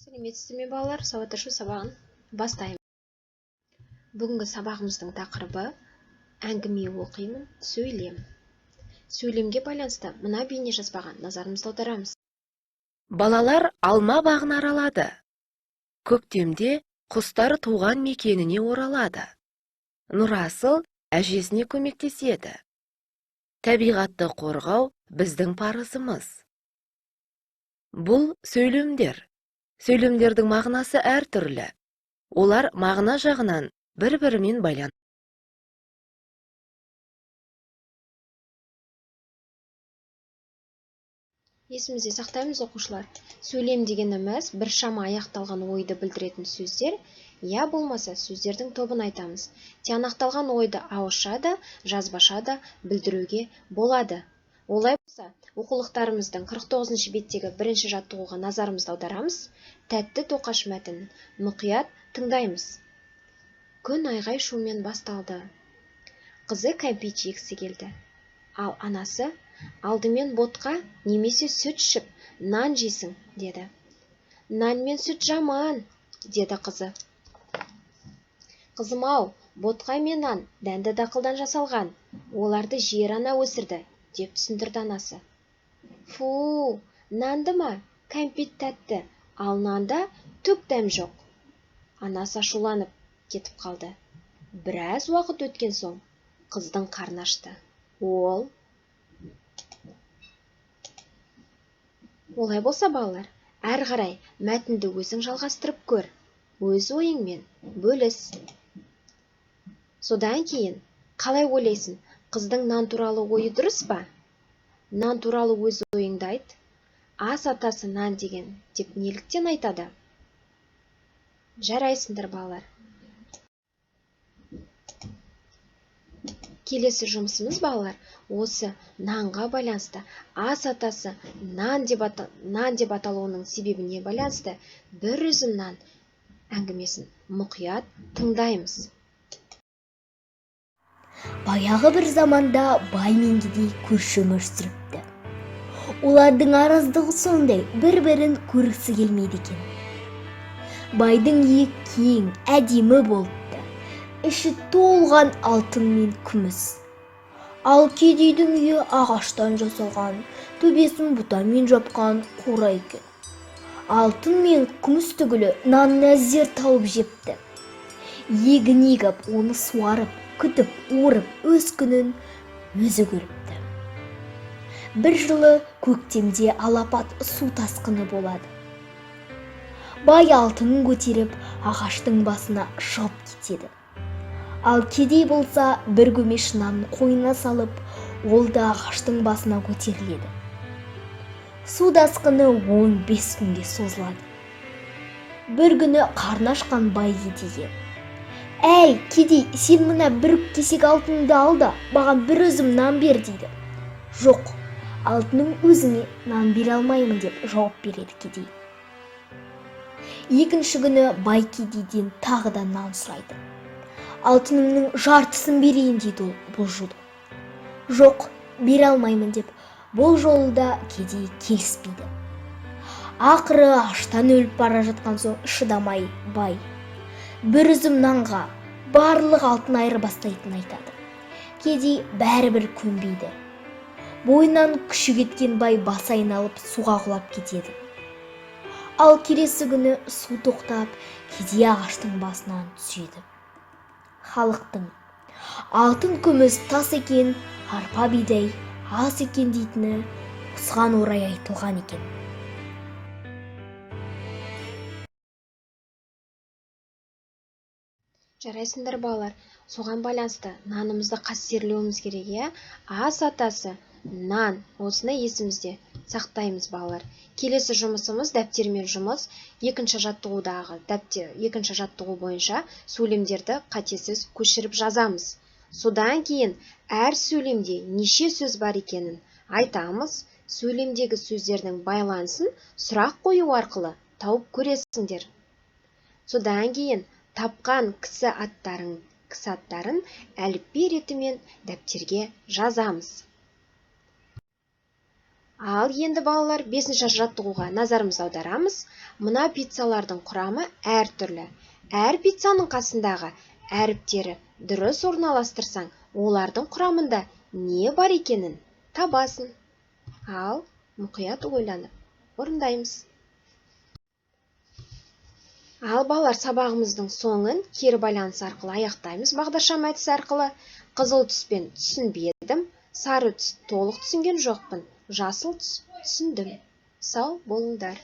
Сәлеметсіздер ме балалар, сауатташу сабағын бастаймын. Бүгінгі сабағымыздың тақырыбы әңгіме оқимын, сөйлем. Сөйлемге байланысты мына бейне жазбаға назарымызды аударамыз. Балалар алма бағын аралады. Көктемде құстар туған мекеніне оралады. Нұрасыл әжесіне көмектеседі. Табиғатты қорғау біздің парызымыз. Бұл сөйлемдер. Сөйлемдердің мағынасы әртүрлі. Олар мағына жағынан бір-бірімен байланысты. Есімізде сақтаймыз оқушылар. Сөйлем дегеніміз біршама аяқталған ойды білдіретін сөздер, я болмаса сөздердің тобын айтамыз. Тиянақталған ойды ауызша да, жазбаша да білдіруге болады. Олай болса, оқулықтарымыздың 49-шы беттегі бірінші жаттығуға назарымызды аударамыз. Тәтті тоқаш мәтінін мұқият тыңдаймыз. Күн айғай шумен басталды. Қызы кәмпит жегісі келді. Ал анасы алдымен ботқа немесе сүт ішіп, нан жейсің, деді. Нан мен сүт жаман, деді қызы. Қызым-ау, ботқа мен нан дәнді дақылдан жасалған. Оларды жер ана өсірді, деп түсіндірді анасы. Фу, нанды ма? Кәмпит тәтті, ал нанда түк дәм жоқ. Анасы ашуланып кетіп қалды. Біраз уақыт өткен соң, қыздың қарны ашты. Олай болса балалар, әр қарай мәтінді өзің жалғастырып көр. Өз ойыңмен бөліс. Содан кейін, қалай ойлайсың, қыздың нан туралы ойы дұрыс па? Нан туралы өз ойыңды айт. Ас атасы нан деген деп неліктен айтады? Жарайсыңдар балалар. Келесі жұмысымыз балалар, осы нанға байланысты, ас атасы нан деп аталуының себебіне байланысты бір үзім нан әңгімесін мұқият тыңдаймыз. Баяғы бір заманда бай мен кедей көрші өмір сүріпті. Олардың араздығы сондай, бір-бірін көргісі келмейді екен. Байдың үйі кең, әдемі болыпты. Іші толған алтын мен күміс. Ал кедейдің үйі ағаштан жасалған, төбесін бұтамен жапқан қора екен. Алтын мен күміс түгілі нанын әзер тауып жепті. Егін егіп, оны суарып, күтіп, орып, өз күнін өзі көріпті. Бір жылы көктемде алапат су тасқыны болады. Бай алтынын көтеріп, ағаштың басына шығып кетеді. Ал кедей болса, бір көмеш нанын қойнына салып, ол да ағаштың басына көтеріледі. Су тасқыны 15 күнге созылады. Бір күні қарны ашқан бай кедейге: «Әй, кедей, сен мына бір кесек алтынды ал да, маған бір үзім нан бер», дейді. «Жоқ, алтының өзіңе нан бере алмаймын», деп жауап береді кедей. Екінші күні бай кедейден тағы да нан сұрайды. «Алтынымның жартысын берейін», дейді ол бұл жолы. «Жоқ, бере алмаймын», деп бұл жолы да кедей келіспейді. Ақыры аштан өліп бара жатқан соң шыдамай бай бір үзім нанға барлық алтын айырбастайтынын айтады. Кедей бәрібір көнбейді. Бойынан күші кеткен бай басы айналып суға құлап кетеді. Ал келесі күні су тоқтап, кедей ағаштың басынан түседі. Халықтың алтын күміс тас екен, арпа бидай ас екен дейтіні осыған орай айтылған екен. Жарайсыңдар балалар, соған байланысты нанымызды қастерлеуіміз керек, я? Ас атасы нан, осыны есімізде сақтаймыз балалар. Келесі жұмысымыз дәптермен жұмыс. Екінші жаттығу бойынша сөйлемдерді қатесіз көшіріп жазамыз. Содан кейін әр сөйлемде неше сөз бар екенін айтамыз. Сөйлемдегі сөздердің байланысын сұрақ қою арқылы тауып көресіңдер. Содан кейін тапқан кісі аттарын әліпби ретімен дәптерге жазамыз. Ал енді балалар 5-ші жаттығуға назарымызды аударамыз. Мына пиццалардың құрамы әртүрлі. Әр пиццаның қасындағы әріптері дұрыс орналастырсаң, олардың құрамында не бар екенін табасың. Ал мұқият ойланып орындаймыз. Ал балалар, сабағымыздың соңын кері байланыс арқылы аяқтаймыз. Бағдаршам әдісі арқылы қызыл түспен түсінбедім, сары түс толық түсінген жоқпын, жасыл түс түсіндім. Сау болыңдар.